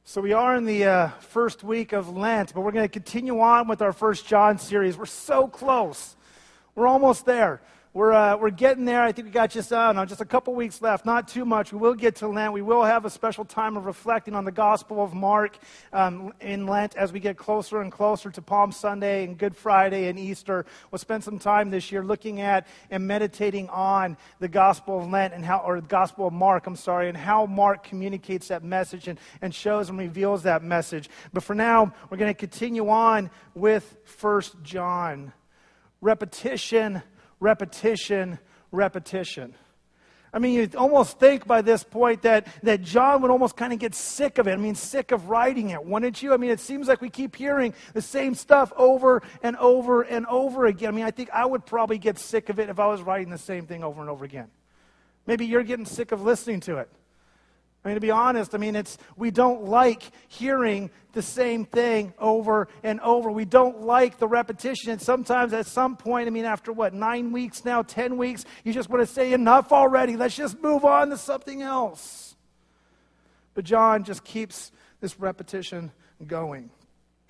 So we are in the first week of Lent, but we're going to continue on with our First John series. We're so close. We're almost there. We're getting there. I think we got just a couple weeks left, not too much. We will get to Lent. We will have a special time of reflecting on the Gospel of Mark in Lent as we get closer and closer to Palm Sunday and Good Friday and Easter. We'll spend some time this year looking at and meditating on the Gospel of Lent or the Gospel of Mark, and how Mark communicates that message and shows and reveals that message. But for now, we're going to continue on with First John. Repetition. I mean, you almost think by this point that John would almost kind of get sick of it. I mean, sick of writing it, wouldn't you? I mean, it seems like we keep hearing the same stuff over and over and over again. I mean, I think I would probably get sick of it if I was writing the same thing over and over again. Maybe you're getting sick of listening to it. I mean, to be honest, we don't like hearing the same thing over and over. We don't like the repetition. And sometimes at some point, after 9 weeks now, 10 weeks, you just want to say enough already. Let's just move on to something else. But John just keeps this repetition going.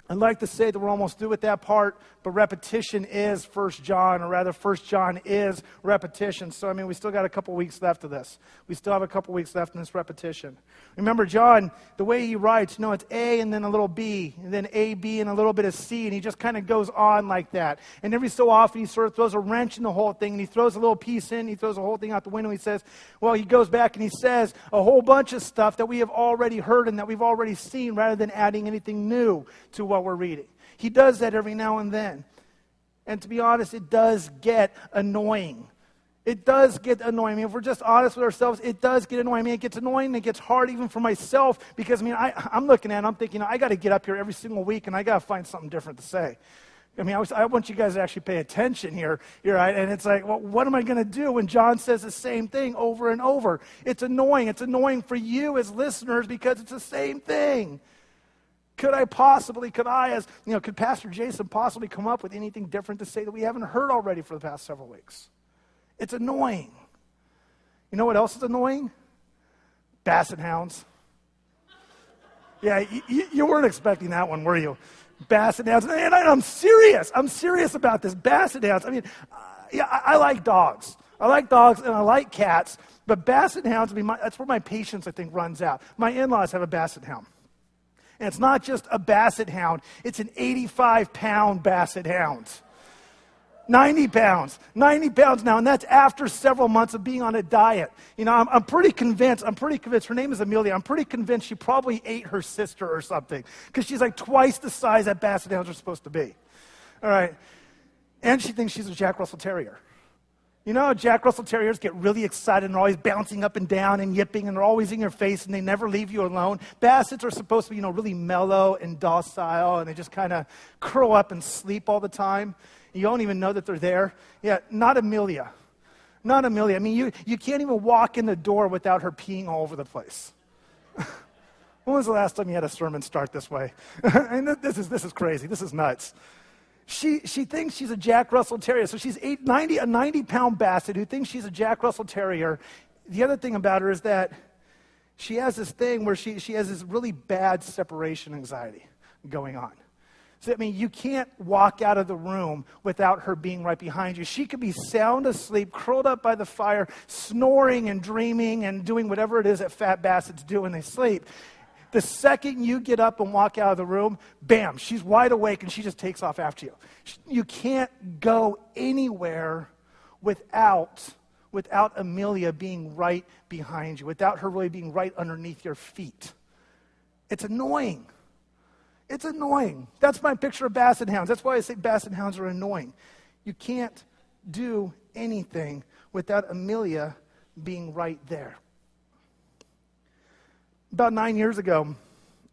I'd like to say that we're almost through with that part, but repetition is First John, or rather First John is repetition. So, we still got a couple weeks left of this. We still have a couple weeks left in this repetition. Remember, John, the way he writes, it's A and then a little B, and then A, B, and a little bit of C, and he just kind of goes on like that. And every so often, he sort of throws a wrench in the whole thing, and he throws a little piece in, he throws the whole thing out the window, he says, he goes back and he says a whole bunch of stuff that we have already heard and that we've already seen, rather than adding anything new to what we're reading. He does that every now and then. And to be honest, it does get annoying. It does get annoying. If we're just honest with ourselves, it does get annoying. It gets annoying and it gets hard even for myself because, I'm looking at it, I'm thinking, I got to get up here every single week and I got to find something different to say. I want you guys to actually pay attention here, right? And it's like, what am I going to do when John says the same thing over and over? It's annoying. It's annoying for you as listeners because it's the same thing. Could Pastor Jason possibly come up with anything different to say that we haven't heard already for the past several weeks? It's annoying. You know what else is annoying? Basset hounds. Yeah, you weren't expecting that one, were you? Basset hounds. And I'm serious. I'm serious about this. Basset hounds. I like dogs. I like dogs and I like cats. But basset hounds, that's where my patience, I think, runs out. My in-laws have a basset hound. And it's not just a basset hound. It's an 85-pound basset hound. 90 pounds now, and that's after several months of being on a diet. I'm pretty convinced, her name is Amelia, I'm pretty convinced she probably ate her sister or something, because she's like twice the size that basset hounds are supposed to be. All right. And she thinks she's a Jack Russell Terrier. Jack Russell Terriers get really excited and they're always bouncing up and down and yipping and they're always in your face and they never leave you alone. Bassets are supposed to be, really mellow and docile and they just kind of curl up and sleep all the time. You don't even know that they're there. Yeah, not Amelia. You can't even walk in the door without her peeing all over the place. When was the last time you had a sermon start this way? This is crazy. This is nuts. She thinks she's a Jack Russell Terrier. So she's a 90-pound basset who thinks she's a Jack Russell Terrier. The other thing about her is that she has this thing where she has this really bad separation anxiety going on. So, you can't walk out of the room without her being right behind you. She could be sound asleep, curled up by the fire, snoring and dreaming and doing whatever it is that fat bassets do when they sleep. The second you get up and walk out of the room, bam, she's wide awake and she just takes off after you. You can't go anywhere without Amelia being right behind you, without her really being right underneath your feet. It's annoying. It's annoying. That's my picture of basset hounds. That's why I say basset hounds are annoying. You can't do anything without Amelia being right there. About 9 years ago,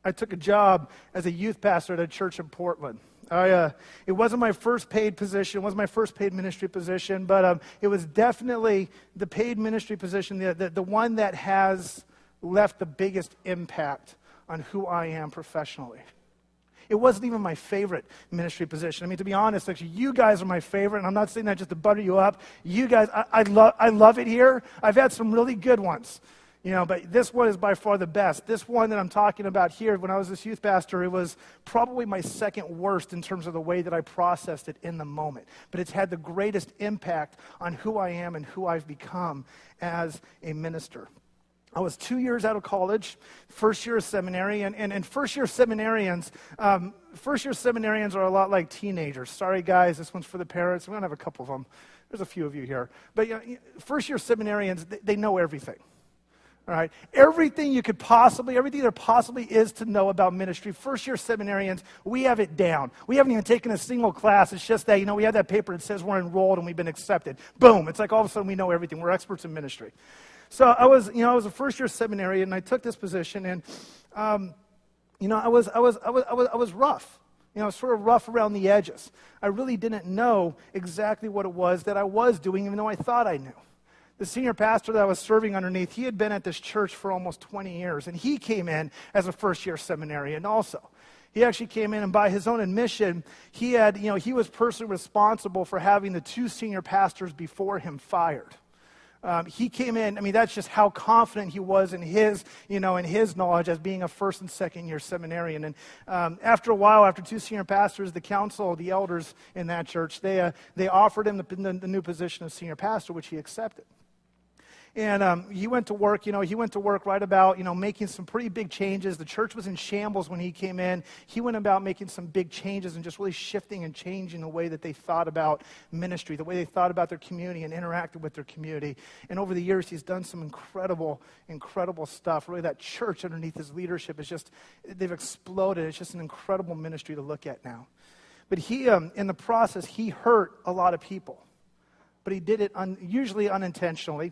I took a job as a youth pastor at a church in Portland. It wasn't my first paid position, it wasn't my first paid ministry position, but it was definitely the paid ministry position, the one that has left the biggest impact on who I am professionally. It wasn't even my favorite ministry position. To be honest, actually, you guys are my favorite, and I'm not saying that just to butter you up. You guys, I love it here. I've had some really good ones. But this one is by far the best. This one that I'm talking about here, when I was this youth pastor, it was probably my second worst in terms of the way that I processed it in the moment. But it's had the greatest impact on who I am and who I've become as a minister. I was 2 years out of college, first year of seminary, and first year seminarians are a lot like teenagers. Sorry guys, this one's for the parents. We're going to have a couple of them. There's a few of you here. But first year seminarians, they know everything. All right, everything there possibly is to know about ministry. First year seminarians, we have it down. We haven't even taken a single class. It's just that, we have that paper that says we're enrolled and we've been accepted. Boom, it's like all of a sudden we know everything. We're experts in ministry. So I was a first year seminarian, and I took this position, and I was rough. Sort of rough around the edges. I really didn't know exactly what it was that I was doing, even though I thought I knew. The senior pastor that I was serving underneath, he had been at this church for almost 20 years, and he came in as a first-year seminarian also. He actually came in, and by his own admission, he was personally responsible for having the 2 senior pastors before him fired. He came in, that's just how confident he was in his knowledge as being a first and second year seminarian. And after a while, after 2 senior pastors, the council, the elders in that church, they offered him the new position of senior pastor, which he accepted. And he went to work, right about, making some pretty big changes. The church was in shambles when he came in. He went about making some big changes and just really shifting and changing the way that they thought about ministry, the way they thought about their community and interacted with their community. And over the years, he's done some incredible, incredible stuff. Really, that church underneath his leadership they've exploded. It's just an incredible ministry to look at now. But he, in the process, he hurt a lot of people. But he did it usually unintentionally,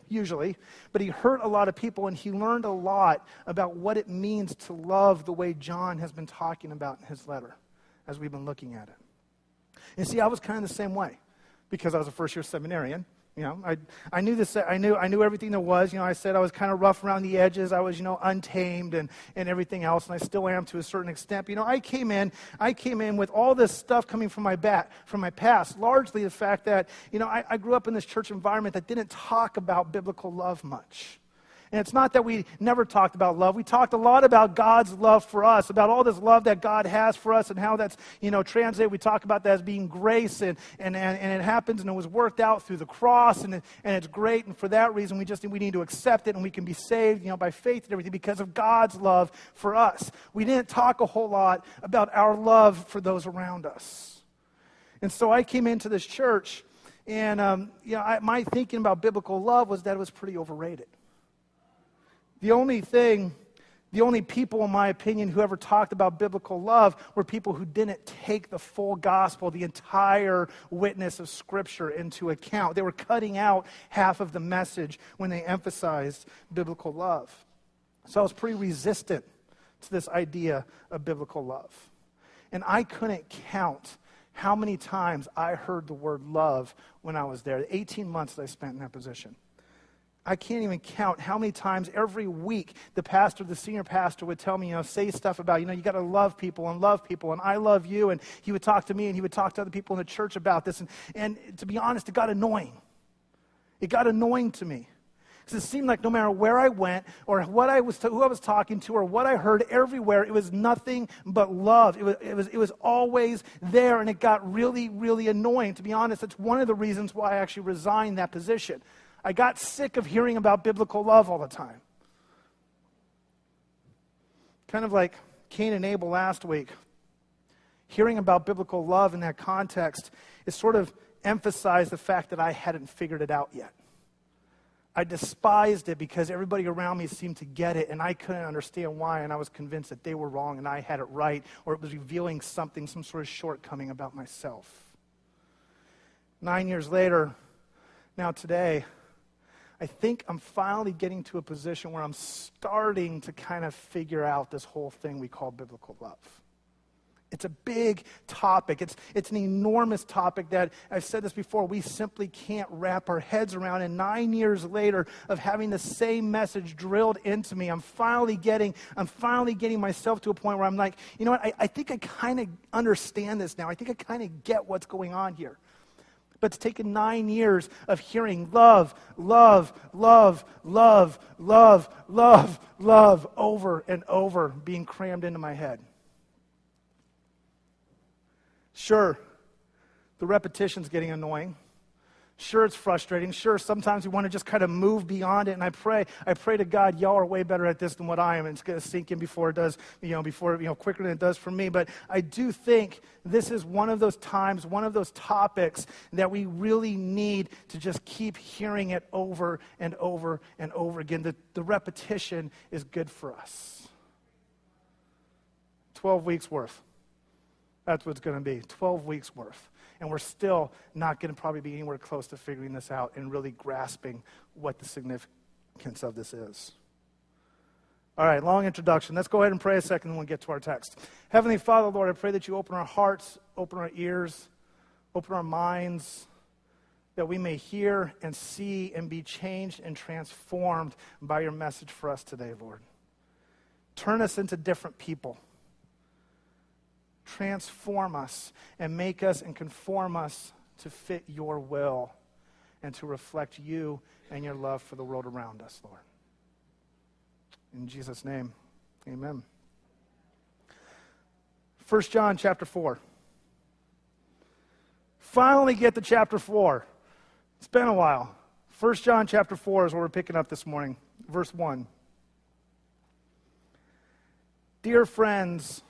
but he hurt a lot of people, and he learned a lot about what it means to love the way John has been talking about in his letter as we've been looking at it. And see, I was kind of the same way because I was a first-year seminarian. I knew this. I knew everything there was. I said I was kind of rough around the edges. I was, untamed and everything else, and I still am to a certain extent. But, I came in with all this stuff coming from my past. Largely the fact that, I grew up in this church environment that didn't talk about biblical love much. And it's not that we never talked about love. We talked a lot about God's love for us, about all this love that God has for us and how that's, translated. We talk about that as being grace, and it happens, and it was worked out through the cross, and it's great. And for that reason, we need to accept it, and we can be saved, by faith and everything because of God's love for us. We didn't talk a whole lot about our love for those around us. And so I came into this church, and my thinking about biblical love was that it was pretty overrated. The only people, in my opinion, who ever talked about biblical love were people who didn't take the full gospel, the entire witness of Scripture into account. They were cutting out half of the message when they emphasized biblical love. So I was pretty resistant to this idea of biblical love. And I couldn't count how many times I heard the word love when I was there, the 18 months that I spent in that position. I can't even count how many times every week the senior pastor would tell me, say stuff about, you got to love people, and I love you. And he would talk to me, and he would talk to other people in the church about this. And to be honest, it got annoying. It got annoying to me. Because it seemed like no matter where I went or who I was talking to or what I heard everywhere, it was nothing but love. It was always there, and it got really, really annoying. To be honest, that's one of the reasons why I actually resigned that position. I got sick of hearing about biblical love all the time. Kind of like Cain and Abel last week. Hearing about biblical love in that context is sort of emphasized the fact that I hadn't figured it out yet. I despised it because everybody around me seemed to get it, and I couldn't understand why, and I was convinced that they were wrong and I had it right, or it was revealing some sort of shortcoming about myself. 9 years later, now today, I think I'm finally getting to a position where I'm starting to kind of figure out this whole thing we call biblical love. It's a big topic. It's an enormous topic that, I've said this before, we simply can't wrap our heads around. And 9 years later of having the same message drilled into me, I'm finally getting myself to a point where I'm like, I think I kind of understand this now. I think I kind of get what's going on here. But it's taken 9 years of hearing love, love, love, love, love, love, love over and over being crammed into my head. Sure, the repetition's getting annoying. Sure, it's frustrating. Sure, sometimes we want to just kind of move beyond it. And I pray to God, y'all are way better at this than what I am. And it's going to sink in before it does, quicker than it does for me. But I do think this is one of those times, one of those topics that we really need to just keep hearing it over and over and over again. The repetition is good for us. 12 weeks worth. That's what it's going to be, 12 weeks worth. And we're still not going to probably be anywhere close to figuring this out and really grasping what the significance of this is. All right, long introduction. Let's go ahead and pray a second and we'll get to our text. Heavenly Father, Lord, I pray that you open our hearts, open our ears, open our minds, that we may hear and see and be changed and transformed by your message for us today, Lord. Turn us into different people. Transform us and make us and conform us to fit your will and to reflect you and your love for the world around us, Lord. In Jesus' name, amen. 1 John chapter 4. Finally get to chapter 4. It's been a while. 1 John chapter 4 is where we're picking up this morning. Verse 1. Dear friends,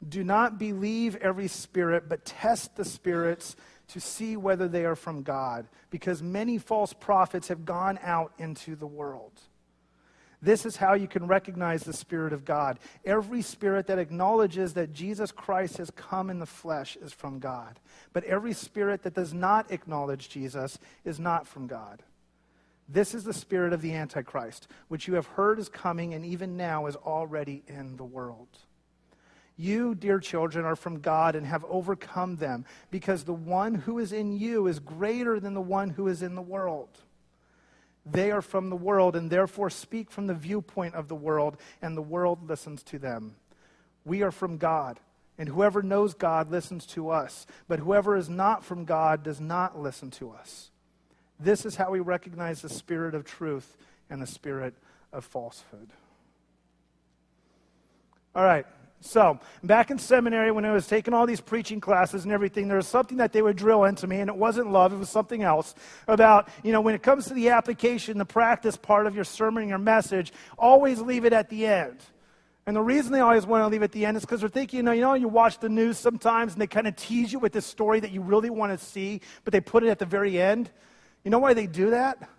do not believe every spirit, but test the spirits to see whether they are from God, because many false prophets have gone out into the world. This is how you can recognize the Spirit of God. Every spirit that acknowledges that Jesus Christ has come in the flesh is from God. But every spirit that does not acknowledge Jesus is not from God. This is the spirit of the Antichrist, which you have heard is coming and even now is already in the world. You, dear children, are from God and have overcome them, because the one who is in you is greater than the one who is in the world. They are from the world and therefore speak from the viewpoint of the world, and the world listens to them. We are from God, and whoever knows God listens to us, but whoever is not from God does not listen to us. This is how we recognize the spirit of truth and the spirit of falsehood. All right. So, back in seminary, when I was taking all these preaching classes and everything, there was something that they would drill into me, and it wasn't love, it was something else, about, when it comes to the application, the practice part of your sermon and your message, always leave it at the end. And the reason they always want to leave it at the end is because they're thinking, you watch the news sometimes, and they kind of tease you with this story that you really want to see, but they put it at the very end. You know why they do that?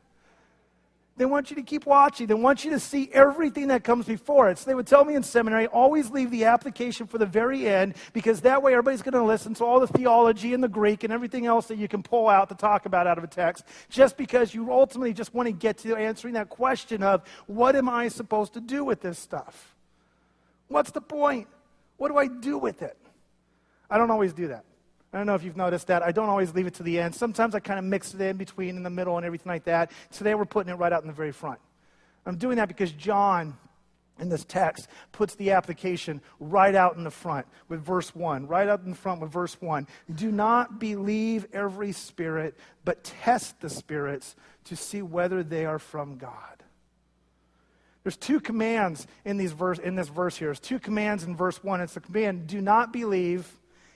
They want you to keep watching. They want you to see everything that comes before it. So they would tell me in seminary, always leave the application for the very end, because that way everybody's going to listen to all the theology and the Greek and everything else that you can pull out to talk about out of a text, just because you ultimately just want to get to answering that question of, what am I supposed to do with this stuff? What's the point? What do I do with it? I don't always do that. I don't know if you've noticed that. I don't always leave it to the end. Sometimes I kind of mix it in between, in the middle, and everything like that. Today we're putting it right out in the very front. I'm doing that because John, in this text, puts the application right out in the front with verse 1. Right out in the front with verse 1. Do not believe every spirit, but test the spirits to see whether they are from God. There's two commands in this verse here. There's two commands in verse 1. It's the command, do not believe,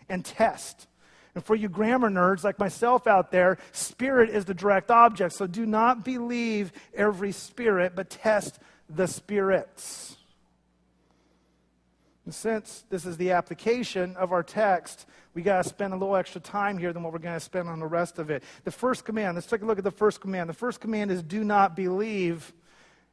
and test. And for you grammar nerds like myself out there, spirit is the direct object. So do not believe every spirit, but test the spirits. And since this is the application of our text, we got to spend a little extra time here than what we're going to spend on the rest of it. The first command, let's take a look at the first command. The first command is do not believe.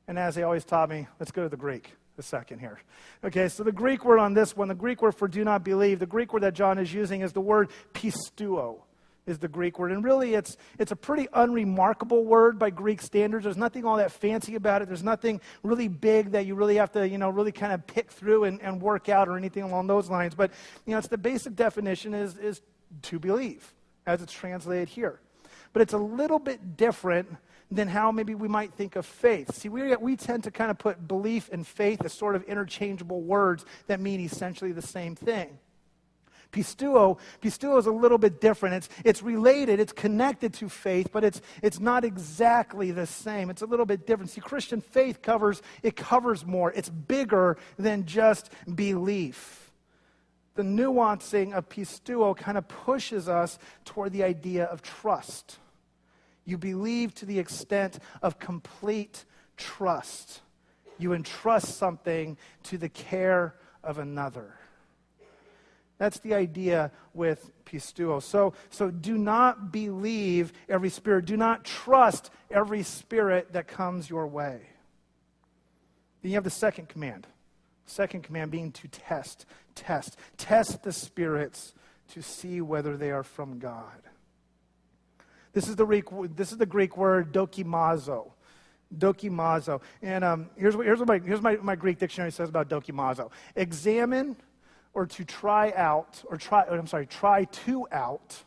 And as they always taught me, let's go to the Greek a second here. Okay, so the Greek word on this one, the Greek word for do not believe, the Greek word that John is using is the word pisteuo, is the Greek word. And really it's a pretty unremarkable word by Greek standards. There's nothing all that fancy about it. There's nothing really big that you really have to, really kind of pick through and work out or anything along those lines. But, it's the basic definition is to believe, as it's translated here. But it's a little bit different than how maybe we might think of faith. See, we tend to kind of put belief and faith as sort of interchangeable words that mean essentially the same thing. Pisteuo is a little bit different. It's related, it's connected to faith, but it's not exactly the same. It's a little bit different. See, Christian faith covers more. It's bigger than just belief. The nuancing of pisteuo kind of pushes us toward the idea of trust. You believe to the extent of complete trust. You entrust something to the care of another. That's the idea with pisteuo. So do not believe every spirit. Do not trust every spirit that comes your way. Then you have the second command. Second command being to test. Test the spirits to see whether they are from God. This is the Greek word dokimazo. Dokimazo. And here's what my Greek dictionary says about dokimazo. Examine or to try to out,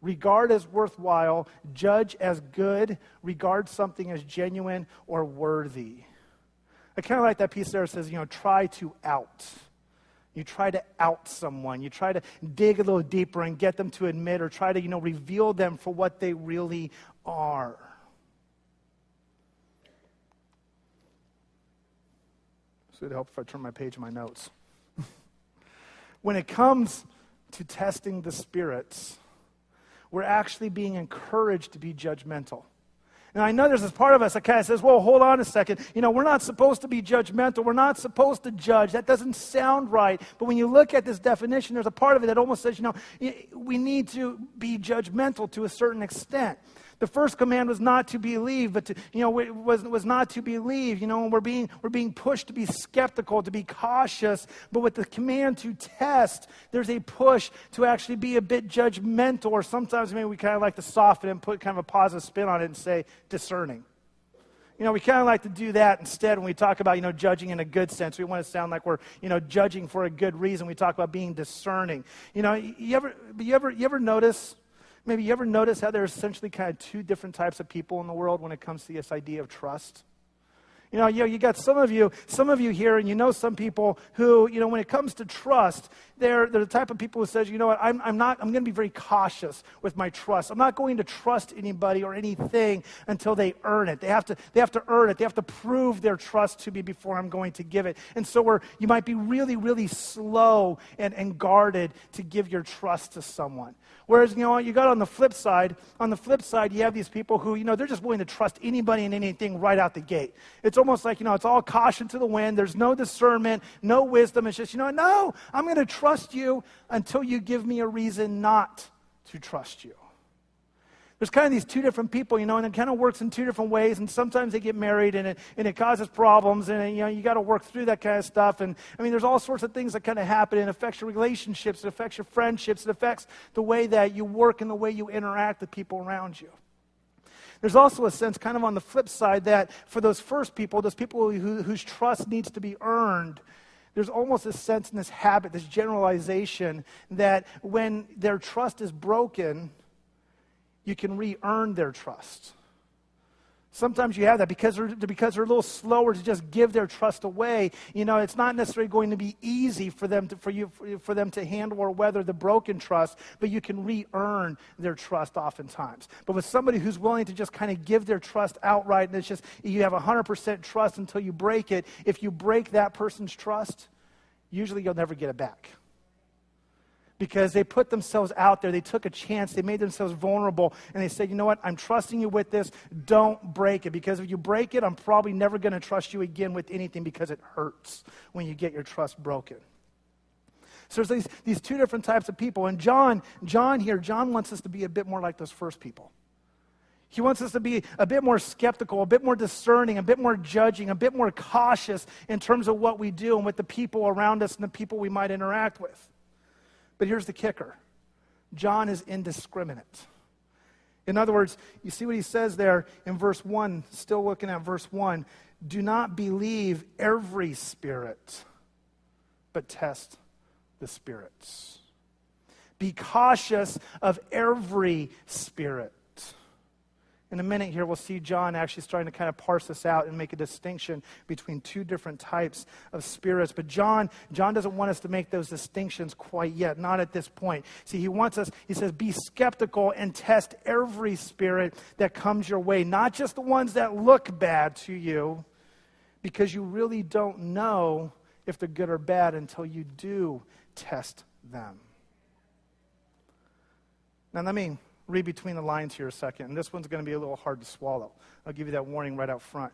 regard as worthwhile, judge as good, regard something as genuine or worthy. I kind of like that piece there. It says, try to out. You try to out someone. You try to dig a little deeper and get them to admit or try to, reveal them for what they really are. So it'd help if I turn my page in my notes. When it comes to testing the spirits, we're actually being encouraged to be judgmental. Now, I know there's this part of us that kind of says, well, hold on a second. We're not supposed to be judgmental. We're not supposed to judge. That doesn't sound right. But when you look at this definition, there's a part of it that almost says, we need to be judgmental to a certain extent. The first command was not to believe, but was not to believe. And we're being pushed to be skeptical, to be cautious. But with the command to test, there's a push to actually be a bit judgmental, or sometimes maybe we kind of like to soften it and put kind of a positive spin on it and say discerning. We kind of like to do that instead when we talk about, judging in a good sense. We want to sound like we're, judging for a good reason. We talk about being discerning. You ever notice? Maybe you ever notice how there's essentially kind of two different types of people in the world when it comes to this idea of trust? You got some of you here, and some people who, when it comes to trust, they're the type of people who says, I'm going to be very cautious with my trust. I'm not going to trust anybody or anything until they earn it. They have to earn it. They have to prove their trust to me before I'm going to give it. And so you might be really, really slow and guarded to give your trust to someone. Whereas, you got on the flip side, you have these people who, they're just willing to trust anybody and anything right out the gate. It's almost like, it's all caution to the wind. There's no discernment, no wisdom. It's just, no, I'm going to trust you until you give me a reason not to trust you. There's kind of these two different people, and it kind of works in two different ways, and sometimes they get married, and it causes problems, and you got to work through that kind of stuff, and there's all sorts of things that kind of happen. It affects your relationships, it affects your friendships, it affects the way that you work and the way you interact with people around you. There's also a sense kind of on the flip side that for those first people, those people whose trust needs to be earned, there's almost a sense in this habit, this generalization, that when their trust is broken, you can re-earn their trust. Sometimes you have that because they're a little slower to just give their trust away. It's not necessarily going to be easy for them to handle or weather the broken trust, but you can re-earn their trust oftentimes. But with somebody who's willing to just kind of give their trust outright, and it's just you have 100% trust until you break it. If you break that person's trust, usually you'll never get it back. Because they put themselves out there, they took a chance, they made themselves vulnerable, and they said, you know what, I'm trusting you with this, don't break it. Because if you break it, I'm probably never going to trust you again with anything because it hurts when you get your trust broken. So there's these two different types of people. And John wants us to be a bit more like those first people. He wants us to be a bit more skeptical, a bit more discerning, a bit more judging, a bit more cautious in terms of what we do and with the people around us and the people we might interact with. But here's the kicker. John is indiscriminate. In other words, you see what he says there in verse 1, still looking at verse 1. Do not believe every spirit, but test the spirits. Be cautious of every spirit. In a minute here, we'll see John actually starting to kind of parse this out and make a distinction between two different types of spirits. But John doesn't want us to make those distinctions quite yet, not at this point. See, he says, be skeptical and test every spirit that comes your way, not just the ones that look bad to you, because you really don't know if they're good or bad until you do test them. Now, let me read between the lines here a second, and this one's going to be a little hard to swallow. I'll give you that warning right out front.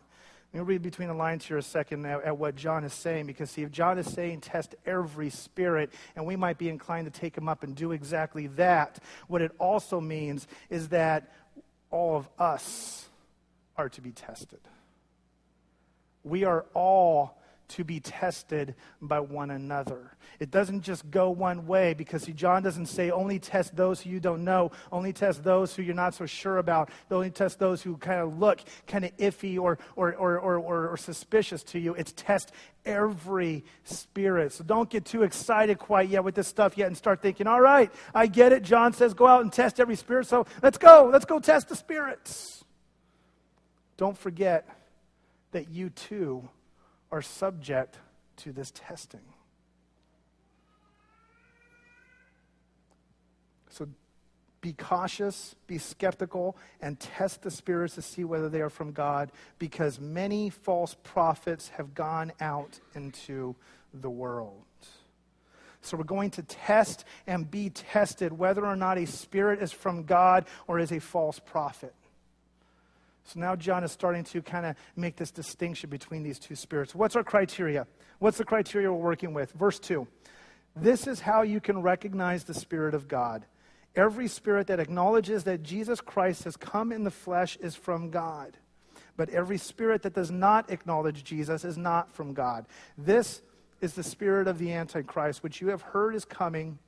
Let me read between the lines here a second at what John is saying, because see, if John is saying test every spirit, and we might be inclined to take him up and do exactly that, what it also means is that all of us are to be tested. We are all to be tested by one another. It doesn't just go one way, because see, John doesn't say only test those who you don't know, only test those who you're not so sure about, only test those who kind of look kind of iffy or suspicious to you. It's test every spirit. So don't get too excited quite yet with this stuff yet and start thinking, all right, I get it. John says go out and test every spirit, so let's go test the spirits. Don't forget that you too are subject to this testing. So be cautious, be skeptical, and test the spirits to see whether they are from God, because many false prophets have gone out into the world. So we're going to test and be tested whether or not a spirit is from God or is a false prophet. So now John is starting to kind of make this distinction between these two spirits. What's our criteria? What's the criteria we're working with? Verse 2. This is how you can recognize the Spirit of God. Every spirit that acknowledges that Jesus Christ has come in the flesh is from God. But every spirit that does not acknowledge Jesus is not from God. This is the spirit of the Antichrist, which you have heard is coming,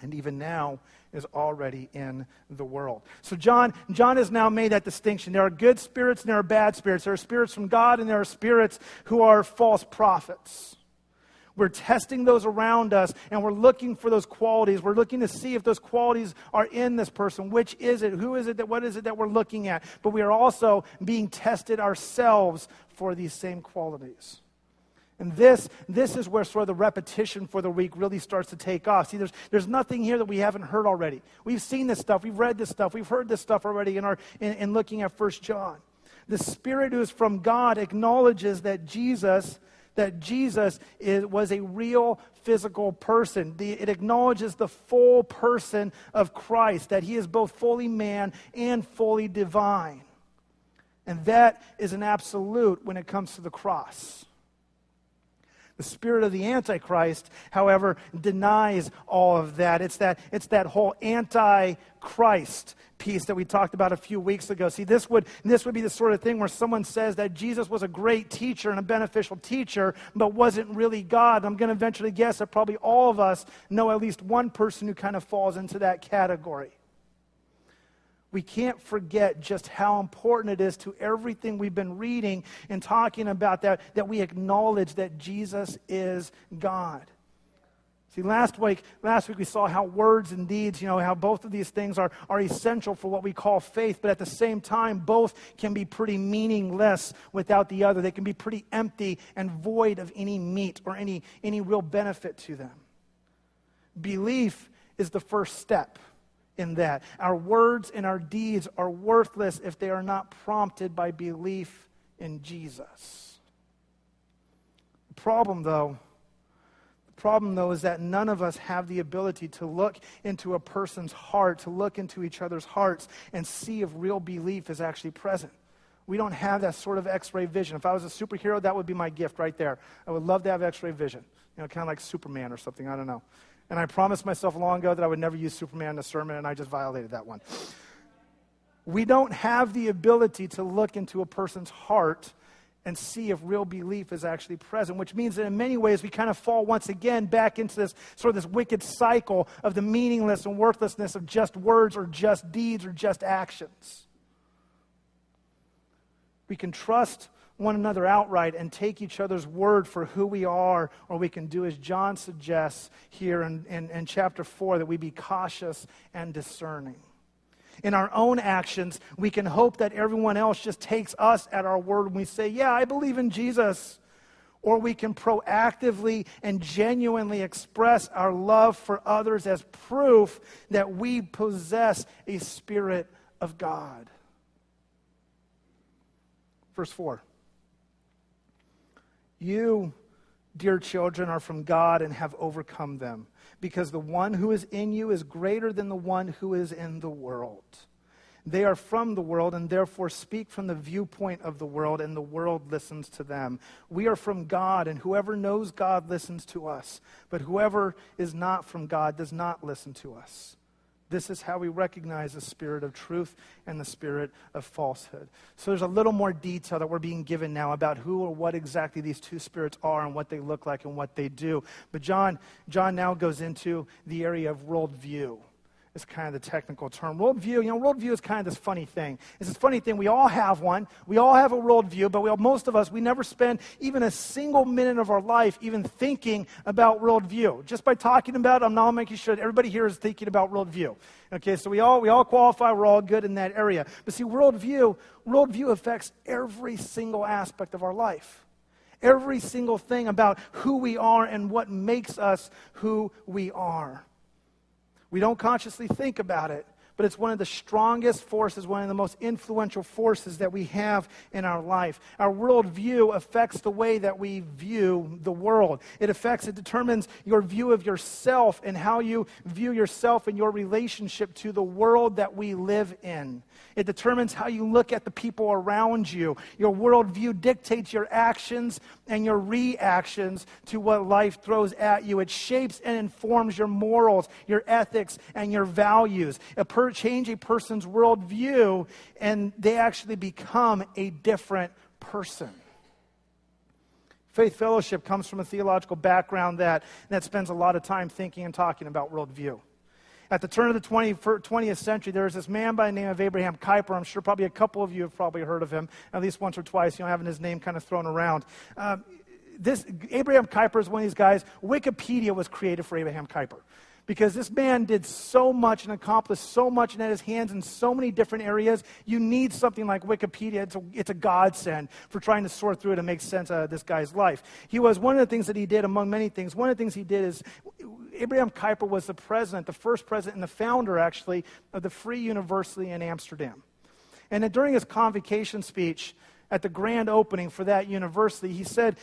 and even now is already in the world. So John has now made that distinction. There are good spirits and there are bad spirits. There are spirits from God and there are spirits who are false prophets. We're testing those around us and we're looking for those qualities. We're looking to see if those qualities are in this person. Which is it? Who is it? What is it that we're looking at? But we are also being tested ourselves for these same qualities. And this is where sort of the repetition for the week really starts to take off. See, there's nothing here that we haven't heard already. We've seen this stuff. We've read this stuff. We've heard this stuff already in looking at 1 John. The Spirit who is from God acknowledges that Jesus was a real physical person. It acknowledges the full person of Christ, that he is both fully man and fully divine. And that is an absolute when it comes to the cross. The spirit of the Antichrist, however, denies all of that. It's that whole anti-Christ piece that we talked about a few weeks ago. See, this would be the sort of thing where someone says that Jesus was a great teacher and a beneficial teacher, but wasn't really God. I'm going to eventually guess that probably all of us know at least one person who kind of falls into that category. We can't forget just how important it is to everything we've been reading and talking about that we acknowledge that Jesus is God. See, last week we saw how words and deeds, how both of these things are essential for what we call faith, but at the same time, both can be pretty meaningless without the other. They can be pretty empty and void of any meat or any real benefit to them. Belief is the first step in that. Our words and our deeds are worthless if they are not prompted by belief in Jesus. The problem, though, is that none of us have the ability to look into a person's heart, to look into each other's hearts and see if real belief is actually present. We don't have that sort of x-ray vision. If I was a superhero, that would be my gift right there. I would love to have x-ray vision. Kind of like Superman or something, I don't know. And I promised myself long ago that I would never use Superman in a sermon, and I just violated that one. We don't have the ability to look into a person's heart and see if real belief is actually present, which means that in many ways we kind of fall once again back into this sort of this wicked cycle of the meaningless and worthlessness of just words or just deeds or just actions. We can trust one another outright and take each other's word for who we are, or we can do as John suggests here in chapter 4, that we be cautious and discerning. In our own actions, we can hope that everyone else just takes us at our word when we say, yeah, I believe in Jesus. Or we can proactively and genuinely express our love for others as proof that we possess a Spirit of God. Verse 4. You, dear children, are from God and have overcome them, because the one who is in you is greater than the one who is in the world. They are from the world and therefore speak from the viewpoint of the world, and the world listens to them. We are from God, and whoever knows God listens to us. But whoever is not from God does not listen to us. This is how we recognize the spirit of truth and the spirit of falsehood. So there's a little more detail that we're being given now about who or what exactly these two spirits are and what they look like and what they do. But John now goes into the area of worldview. It's kind of the technical term. Worldview is kind of this funny thing. It's this funny thing. We all have one. We all have a worldview, but most of us, we never spend even a single minute of our life even thinking about worldview. Just by talking about it, I'm not making sure that everybody here is thinking about worldview. Okay, so we all qualify. We're all good in that area. But see, worldview affects every single aspect of our life. Every single thing about who we are and what makes us who we are. We don't consciously think about it, but it's one of the strongest forces, one of the most influential forces that we have in our life. Our worldview affects the way that we view the world. It determines your view of yourself and how you view yourself and your relationship to the world that we live in. It determines how you look at the people around you. Your worldview dictates your actions and your reactions to what life throws at you. It shapes and informs your morals, your ethics, and your values. Change a person's worldview, and they actually become a different person. Faith Fellowship comes from a theological background that spends a lot of time thinking and talking about worldview. At the turn of the 20th century, there was this man by the name of Abraham Kuyper. I'm sure probably a couple of you have probably heard of him, at least once or twice, having his name kind of thrown around. Abraham Kuyper is one of these guys. Wikipedia was created for Abraham Kuyper, because this man did so much and accomplished so much and had his hands in so many different areas. You need something like Wikipedia. It's a godsend for trying to sort through it and make sense out of this guy's life. One of the things that he did, among many things, one of the things he did is Abraham Kuyper was the first president and the founder, actually, of the Free University in Amsterdam. And then during his convocation speech at the grand opening for that university, he said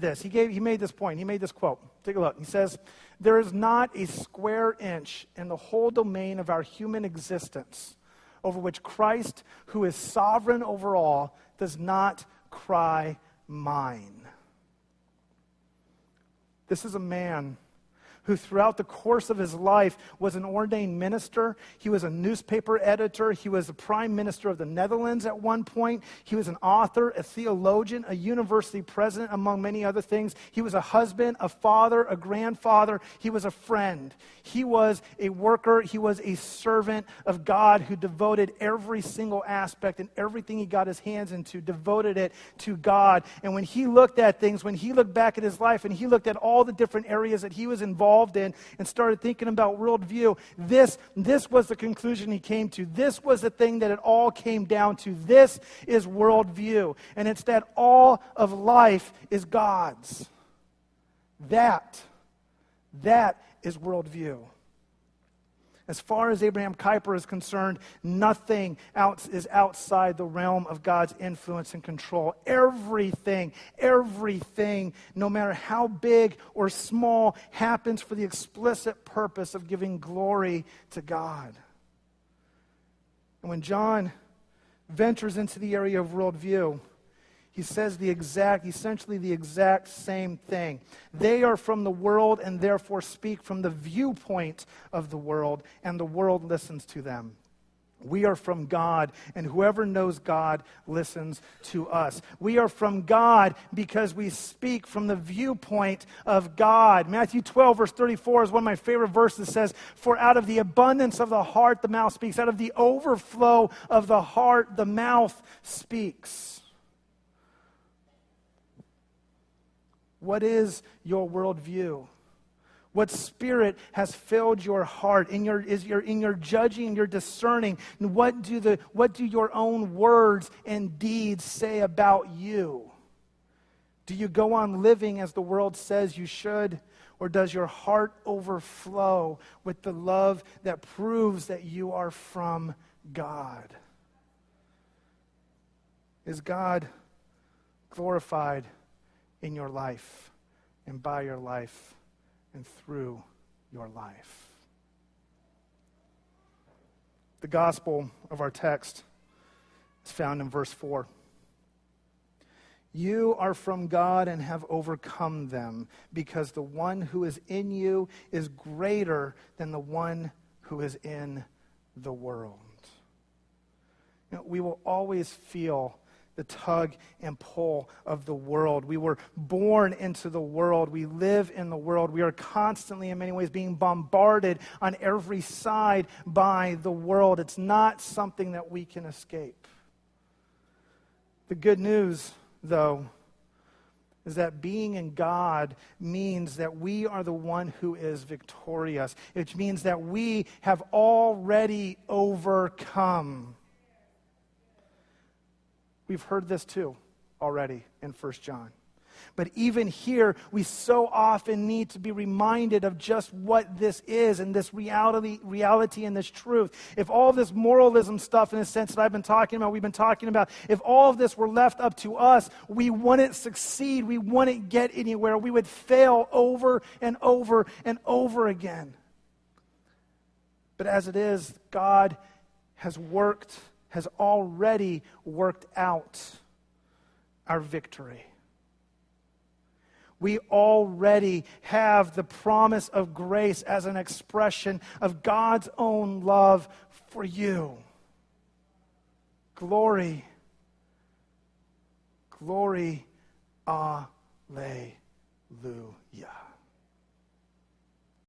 this. He made this point. He made this quote. Take a look. He says, "There is not a square inch in the whole domain of our human existence over which Christ, who is sovereign over all, does not cry, mine." This is a man who throughout the course of his life was an ordained minister. He was a newspaper editor. He was the prime minister of the Netherlands at one point. He was an author, a theologian, a university president, among many other things. He was a husband, a father, a grandfather. He was a friend. He was a worker. He was a servant of God who devoted every single aspect and everything he got his hands into, devoted it to God. And when he looked at things, when he looked back at his life and he looked at all the different areas that he was involved in and started thinking about worldview, this was the conclusion he came to. This was the thing that it all came down to. This is worldview. And it's that all of life is God's. That is worldview. As far as Abraham Kuyper is concerned, nothing is outside the realm of God's influence and control. Everything, no matter how big or small, happens for the explicit purpose of giving glory to God. And when John ventures into the area of worldview, he says essentially the exact same thing. They are from the world and therefore speak from the viewpoint of the world, and the world listens to them. We are from God, and whoever knows God listens to us. We are from God because we speak from the viewpoint of God. Matthew 12, verse 34 is one of my favorite verses. It says, "For out of the abundance of the heart the mouth speaks. Out of the overflow of the heart the mouth speaks." What is your worldview? What spirit has filled your heart? In your judging, your discerning? And what do your own words and deeds say about you? Do you go on living as the world says you should? Or does your heart overflow with the love that proves that you are from God? Is God glorified in your life and by your life and through your life? The gospel of our text is found in verse 4. You are from God and have overcome them, because the one who is in you is greater than the one who is in the world. You know, we will always feel the tug and pull of the world. We were born into the world. We live in the world. We are constantly, in many ways, being bombarded on every side by the world. It's not something that we can escape. The good news, though, is that being in God means that we are the one who is victorious. It means that we have already overcome. We've heard this too already in 1 John. But even here, we so often need to be reminded of just what this is and this reality and this truth. If all of this moralism stuff, in a sense, that we've been talking about, if all of this were left up to us, we wouldn't succeed. We wouldn't get anywhere. We would fail over and over and over again. But as it is, God has already worked out our victory. We already have the promise of grace as an expression of God's own love for you. Glory, glory, alleluia.